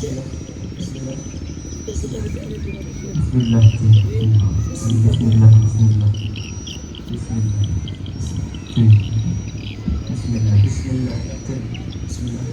Bismillah. Bismillah. Bismillah. Bismillah. Bismillah. Bismillah. Bismillah. Bismillah. Bismillah.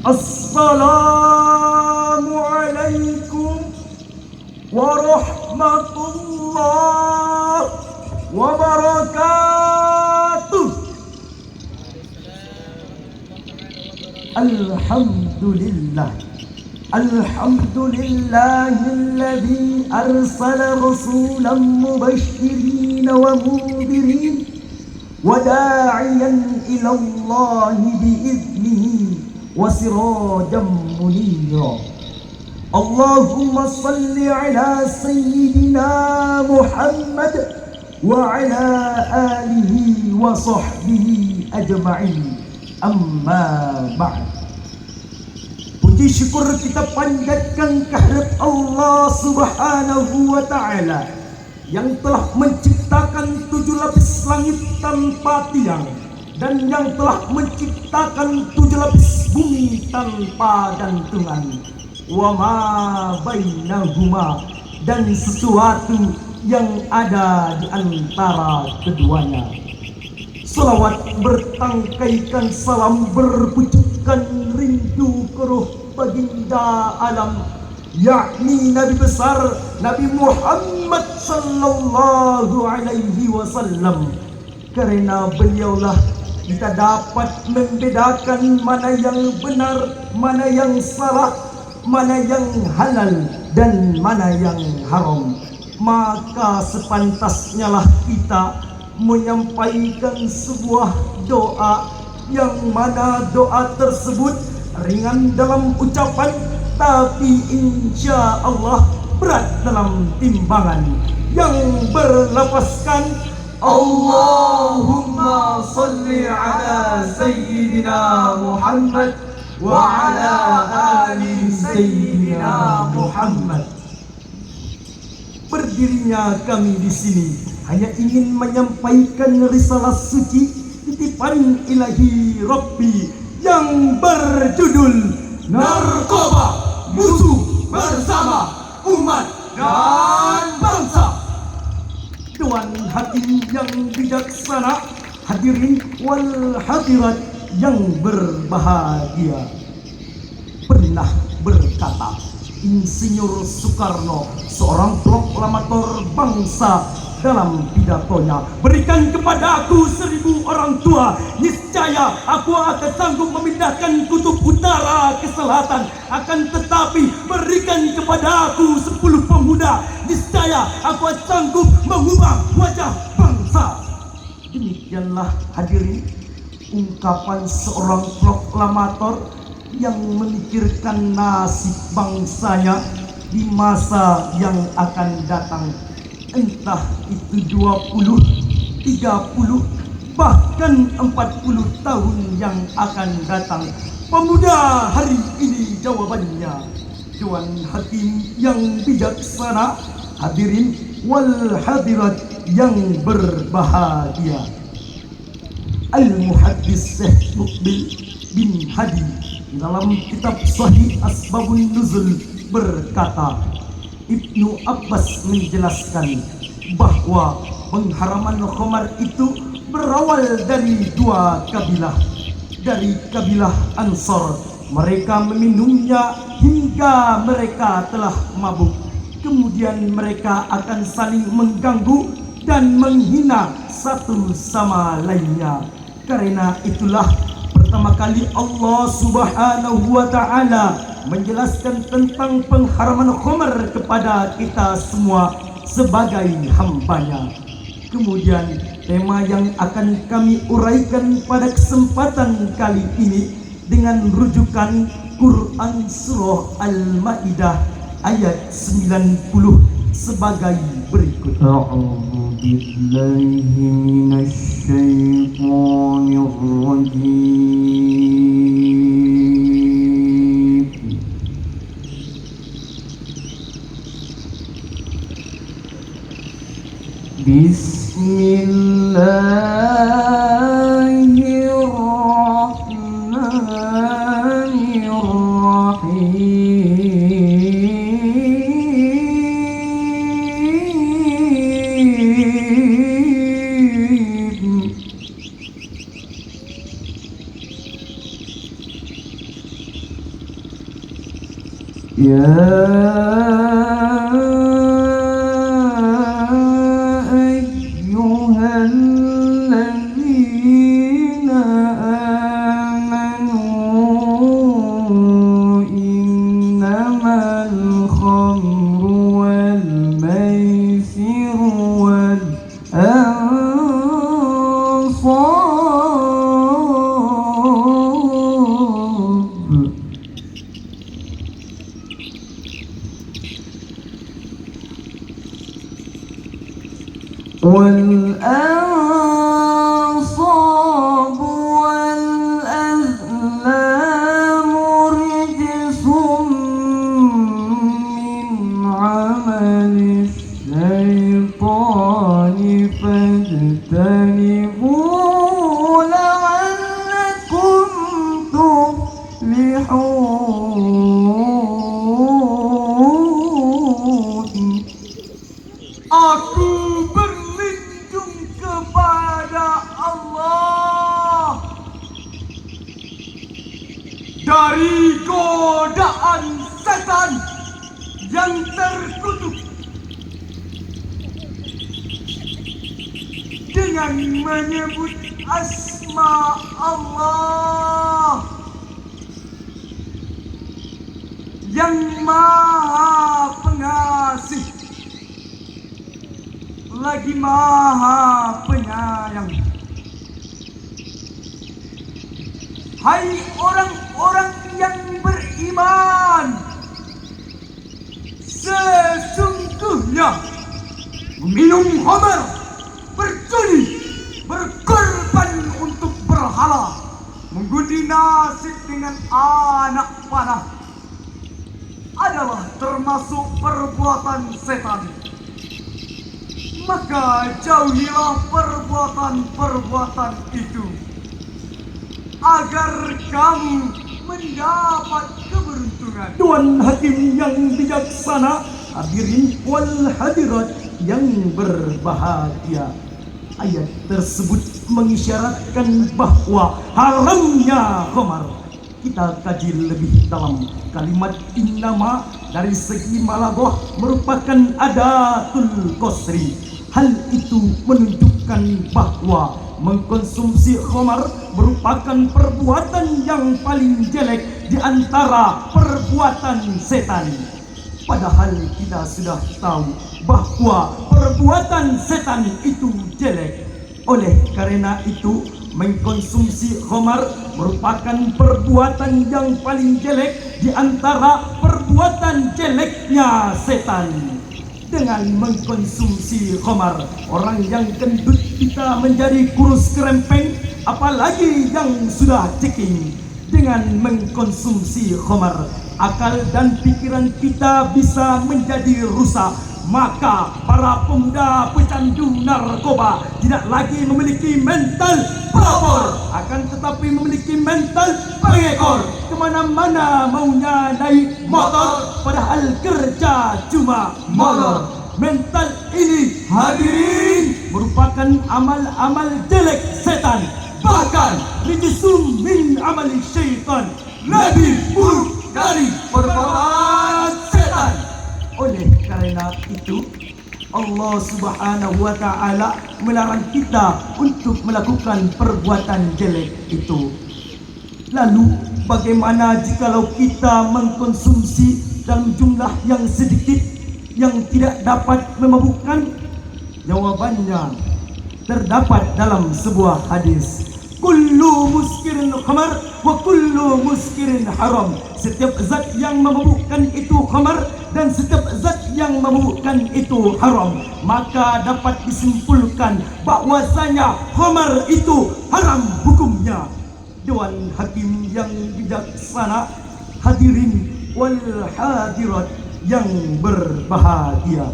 Assalamualaikum warahmatullahi wabarakatuh. Alhamdulillah. Alhamdulillahilladzi arsala rasulan mubasysyirin wa mundhirin wa da'iyan ila Allah bi'idnihi wa sirajan munira. Allahumma salli ala sayyidina Muhammad wa ala alihi wa sahbihi ajma'in. Amma ba'd. Puji syukur kita panjatkan kehadirat Allah Subhanahu wa ta'ala yang telah menciptakan 7 lapis langit tanpa tiang dan yang telah menciptakan 7 lapis bumi tanpa gantungan, wa ma bainahuma, dan sesuatu yang ada di antara keduanya. Salawat bertangkaikan salam berpucukkan rindu ke ruh baginda alam, yakni Nabi besar Nabi Muhammad sallallahu alaihi wasallam. Karena beliaulah kita dapat membedakan mana yang benar, mana yang salah, mana yang halal dan mana yang haram. Maka sepantasnya lah kita menyampaikan sebuah doa yang mana doa tersebut ringan dalam ucapan, tapi insya Allah berat dalam timbangan, yang berlafazkan Allahumma salli ala sayyidina Muhammad wa ala ali sayyidina Muhammad. Berdirinya kami di sini hanya ingin menyampaikan risalah suci titipan ilahi Rabbi yang berjudul Narkoba Musuh Bersama Umat dan Bangsa. Tuan Hakim yang bijaksana, hadirin wal hadirat yang berbahagia, pernah berkata Insinyur Soekarno, seorang proklamator bangsa, dalam pidatonya, berikan kepada aku 1000 orang tua, niscaya aku akan sanggup memindahkan kutub utara ke selatan. Akan tetapi berikan kepada aku 10 pemuda, niscaya aku akan sanggup mengubah wajah bangsa. Demikianlah hadirin ungkapan seorang proklamator yang memikirkan nasib bangsanya di masa yang akan datang. Entah itu 20, 30, bahkan 40 tahun yang akan datang. Pemuda hari ini jawabannya. Tuan Hakim yang bijaksana, hadirin wal hadirat yang berbahagia. Al-Muhaddis Syekh Muqbil bin Hadi dalam kitab Sahih Asbabun Nuzul berkata, Ibnu Abbas menjelaskan bahwa pengharaman khamar itu berawal dari 2 kabilah. Dari kabilah Ansar, mereka meminumnya hingga mereka telah mabuk. Kemudian mereka akan saling mengganggu dan menghina satu sama lainnya. Karena itulah pertama kali Allah Subhanahu wa ta'ala menjelaskan tentang pengharaman khamar kepada kita semua sebagai hambanya. Kemudian tema yang akan kami uraikan pada kesempatan kali ini dengan rujukan Quran Surah Al-Ma'idah ayat 90 sebagai berikut. A'udzu billahi minasy syaithanir rajim. والأنصاب والأزلام رجس من عمل الشيطان فاجتنبوه لعلكم تفلحون. Aku berlindung kepada Allah dari godaan setan yang terkutuk dengan menyebut asma Allah yang Maha Pengasih lagi Maha Penyayang. Hai orang-orang yang beriman, sesungguhnya minum khamar, berjudi, berkorban untuk berhala, mengundi nasib dengan anak panah adalah termasuk perbuatan setan. Maka jauhilah perbuatan-perbuatan itu agar kamu mendapat keberuntungan. Tuan Hakim yang bijaksana, hadirin wal hadirat yang berbahagia, ayat tersebut mengisyaratkan bahwa haramnya khamar. Kita kaji lebih dalam. Kalimat innama dari segi malaghah merupakan adatul qasri. Hal itu menunjukkan bahwa mengkonsumsi khamar merupakan perbuatan yang paling jelek di antara perbuatan setan. Padahal kita sudah tahu bahwa perbuatan setan itu jelek. Oleh karena itu, mengkonsumsi khamar merupakan perbuatan yang paling jelek di antara perbuatan jeleknya setan. Dengan mengkonsumsi khamar, orang yang gendut kita menjadi kurus kerempeng, apalagi yang sudah ceking. Dengan mengkonsumsi khamar, akal dan pikiran kita bisa menjadi rusak. Maka para pemuda pecandu narkoba tidak lagi memiliki mental pelopor, akan tetapi memiliki mental pengekor. Kemana-mana maunya naik motor, padahal kerja cuma molor. Mental ini, hadirin, merupakan amal-amal jelek setan. Bahkan rijsum min amali syaitan, lebih buruk dari perbuatan setan. Oleh karena itu, Allah Subhanahu wa ta'ala melarang kita untuk melakukan perbuatan jelek itu. Lalu bagaimana jikalau kita mengkonsumsi dalam jumlah yang sedikit yang tidak dapat memabukkan? Jawabannya terdapat dalam sebuah hadis. Kullu muskirin khamar wa kullu muskirin haram. Setiap zat yang memabukkan itu khamar dan setiap zat yang memabukkan itu haram. Maka dapat disimpulkan bahwasanya khamar itu haram hukumnya. Dewan hakim yang bijaksana, hadirin wal hadirat yang berbahagia,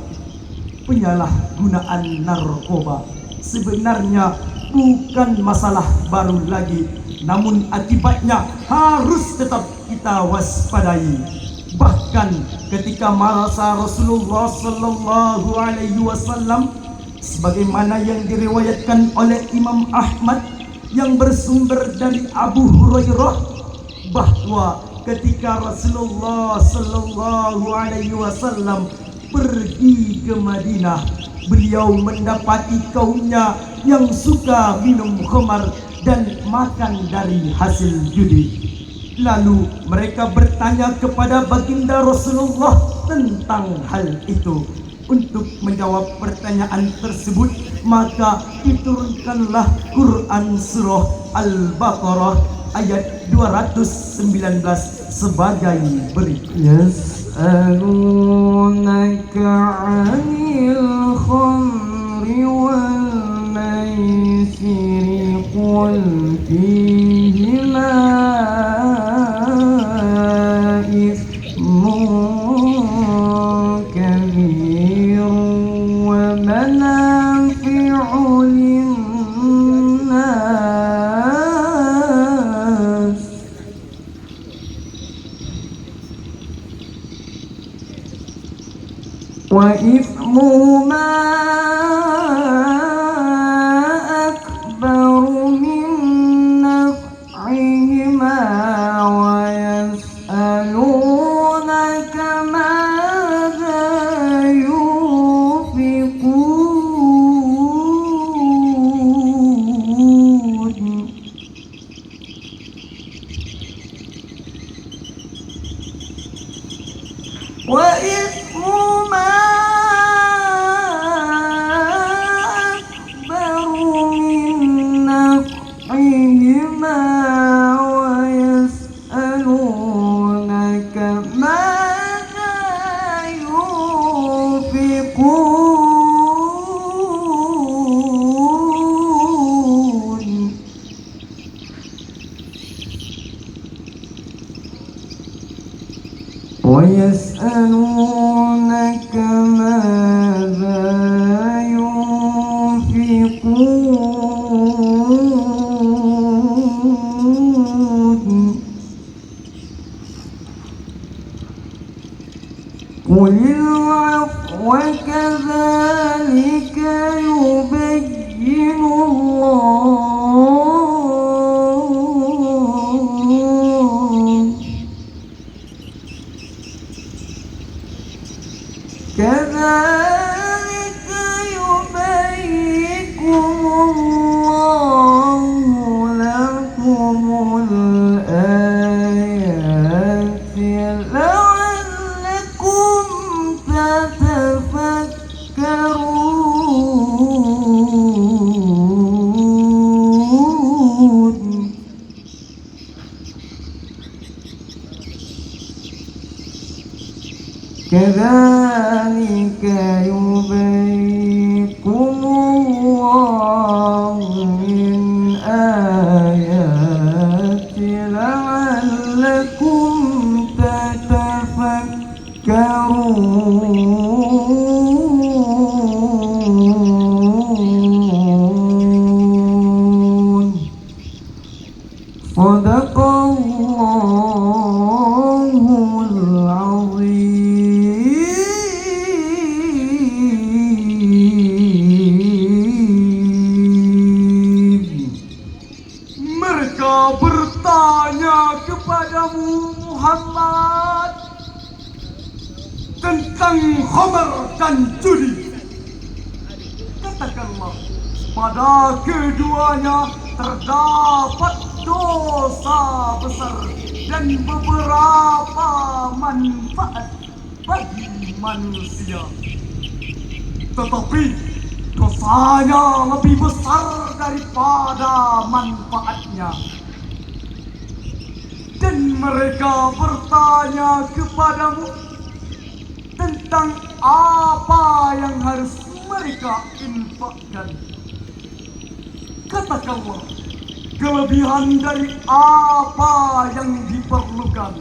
penyalahgunaan narkoba sebenarnya bukan masalah baru lagi, namun akibatnya harus tetap kita waspadai. Bahkan ketika masa Rasulullah sallallahu alaihi wasallam, sebagaimana yang diriwayatkan oleh Imam Ahmad yang bersumber dari Abu Hurairah, bahwa ketika Rasulullah sallallahu alaihi wasallam pergi ke Madinah, beliau mendapati kaumnya yang suka minum khamar dan makan dari hasil judi. Lalu mereka bertanya kepada baginda Rasulullah tentang hal itu. Untuk menjawab pertanyaan tersebut, maka diturunkanlah Quran surah Al-Baqarah ayat 219 sebagai berikut. Yas'alunaka 'anil khamri wal maisiri qul fihima ismun kabirun wa manafi'u linnas wa ithmuhuma akbaru min naf'ihima wa yas'alunaka madza yunfiqun wa ithmuhuma ويسألونك ماذا ينفقون قل العفو كذلك يبين كذلك يبين الله لكم الآيات لعلكم تتفكرون كذلك يبينكم الله من آيات لعلكم تتفكرون صدق الله العظيم. Mereka bertanya kepadamu Muhammad tentang khamar dan judi. Katakanlah, pada keduanya terdapat dosa besar dan beberapa manfaat bagi manusia. Tetapi dosanya lebih besar daripada manfaatnya. Dan mereka bertanya kepadamu tentang apa yang harus mereka infakkan. Katakanlah, kelebihan dari apa yang diperlukan.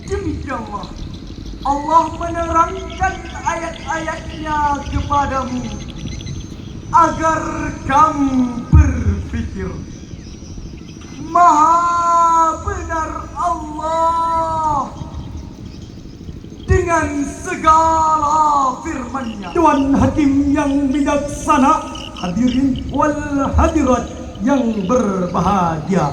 Demikianlah Allah menerangkan ayat-ayatnya kepadamu agar kamu berpikir. Maha benar Allah dengan segala firman-Nya. Tuan Hakim yang bijaksana, hadirin wal hadirat yang berbahagia.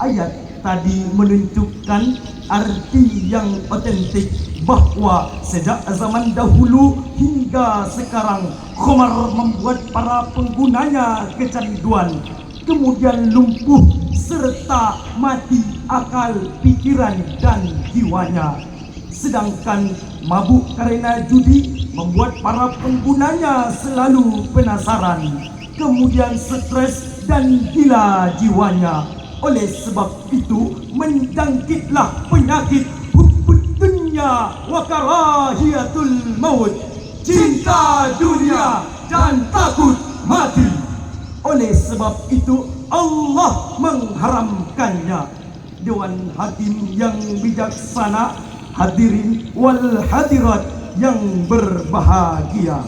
Ayat tadi menunjukkan arti yang otentik bahwa sejak zaman dahulu hingga sekarang khamar membuat para penggunanya kecanduan, kemudian lumpuh serta mati akal, pikiran dan jiwanya. Sedangkan mabuk karena judi membuat para penggunanya selalu penasaran, kemudian stres dan gila jiwanya. Oleh sebab itu menjangkitlah penyakit hubbud dunya wa karahiyatul maut, cinta dunia dan takut mati. Oleh sebab itu Allah mengharamkannya. Dewan Hakim yang bijaksana, hadirin wal hadirat yang berbahagia.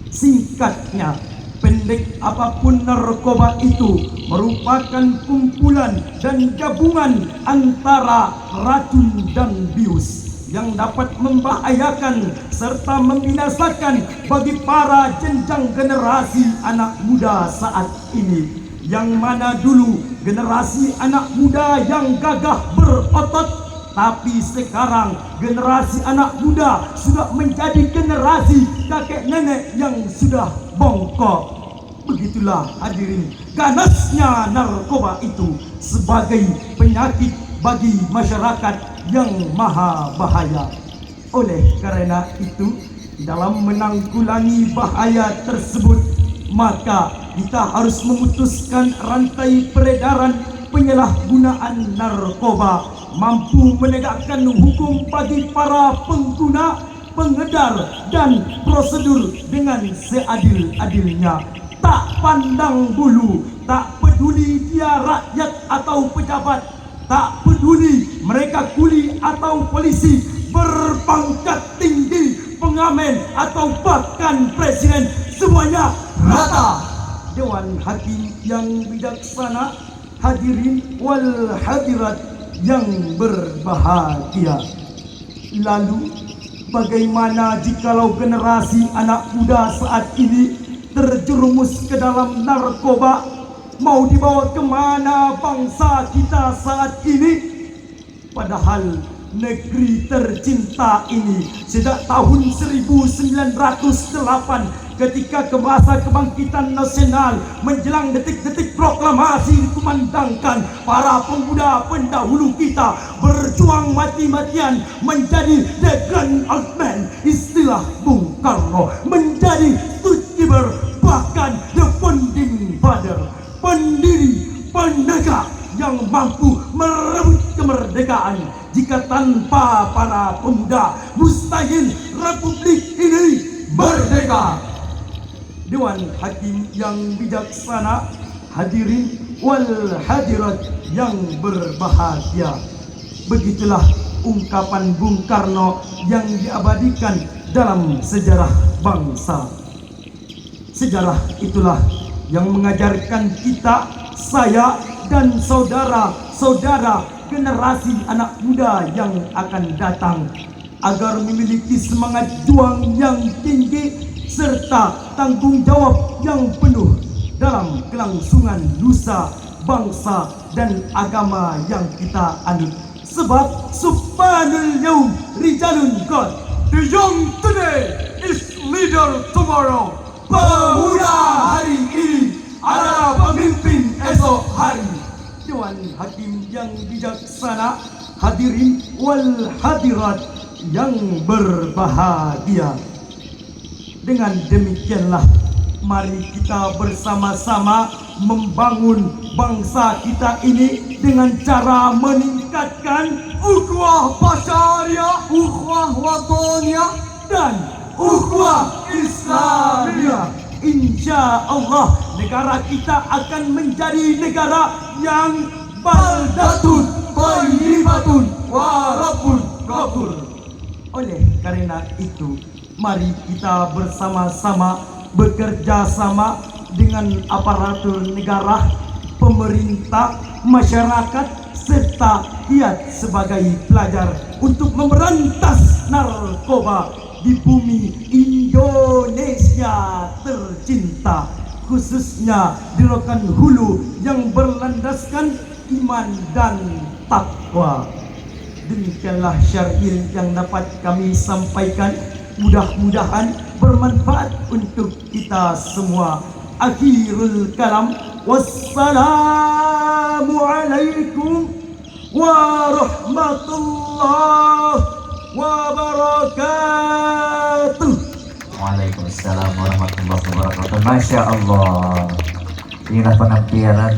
Singkatnya, pendek apapun narkoba itu merupakan kumpulan dan gabungan antara racun dan bius yang dapat membahayakan serta membinasakan bagi para jenjang generasi anak muda saat ini. Yang mana dulu generasi anak muda yang gagah berotot, tapi sekarang generasi anak muda sudah menjadi generasi kakek nenek yang sudah bongkok. Begitulah hadirin ganasnya narkoba itu sebagai penyakit bagi masyarakat yang maha bahaya. Oleh karena itu, dalam menanggulangi bahaya tersebut, maka kita harus memutuskan rantai peredaran penyalahgunaan narkoba, mampu menegakkan hukum bagi para pengguna, pengedar dan prosedur dengan seadil-adilnya. Tak pandang bulu, tak peduli dia rakyat atau pejabat, tak peduli mereka kuli atau polisi, berpangkat tinggi, pengamen atau bahkan presiden, semuanya rata. Dewan Hakim yang bijaksana, hadirin wal hadirat yang berbahagia. Lalu bagaimana jikalau generasi anak muda saat ini terjerumus ke dalam narkoba? Mau dibawa kemana bangsa kita saat ini? Padahal negeri tercinta ini sejak tahun 1908 ketika ke masa kebangkitan nasional menjelang detik-detik proklamasi dikumandangkan, para pemuda pendahulu kita berjuang mati-matian menjadi the grand old man, istilah Bung Karno, menjadi Tutsiber, bahkan the founding father, pendiri penegak yang mampu merebut kemerdekaan. Jika tanpa para pemuda, mustahil republik ini merdeka. Dewan Hakim yang bijaksana, hadirin wal hadirat yang berbahagia. Begitulah ungkapan Bung Karno yang diabadikan dalam sejarah bangsa. Sejarah itulah yang mengajarkan kita, saya dan saudara-saudara generasi anak muda yang akan datang agar memiliki semangat juang yang tinggi serta tanggung jawab yang penuh dalam kelangsungan nusa, bangsa dan agama yang kita anut. Sebab subhanal yaum rijalun God, the young today is leader tomorrow. Pemuda hari ini adalah pemimpin esok. esok hari. Dewan Hakim yang bijaksana, hadirin wal hadirat yang berbahagia. Dengan demikianlah mari kita bersama-sama membangun bangsa kita ini dengan cara meningkatkan ukhuwah basyariah, ukhuwah wataniyah, dan ukhuwah Islamiyah. Insya Allah negara kita akan menjadi negara yang baldatun thayyibatun wa rabbun ghafur. Oleh karena itu, mari kita bersama-sama bekerja sama dengan aparatur negara, pemerintah, masyarakat, serta kiat sebagai pelajar untuk memberantas narkoba di bumi Indonesia tercinta, khususnya di Rokan Hulu yang berlandaskan iman dan takwa. Demikianlah syar'il yang dapat kami sampaikan. Mudah-mudahan bermanfaat untuk kita semua. Akhirul kalam, wassalamu alaikum warahmatullahi wabarakatuh. Waalaikumsalam warahmatullahi wabarakatuh. Masya Allah. Inilah penampilan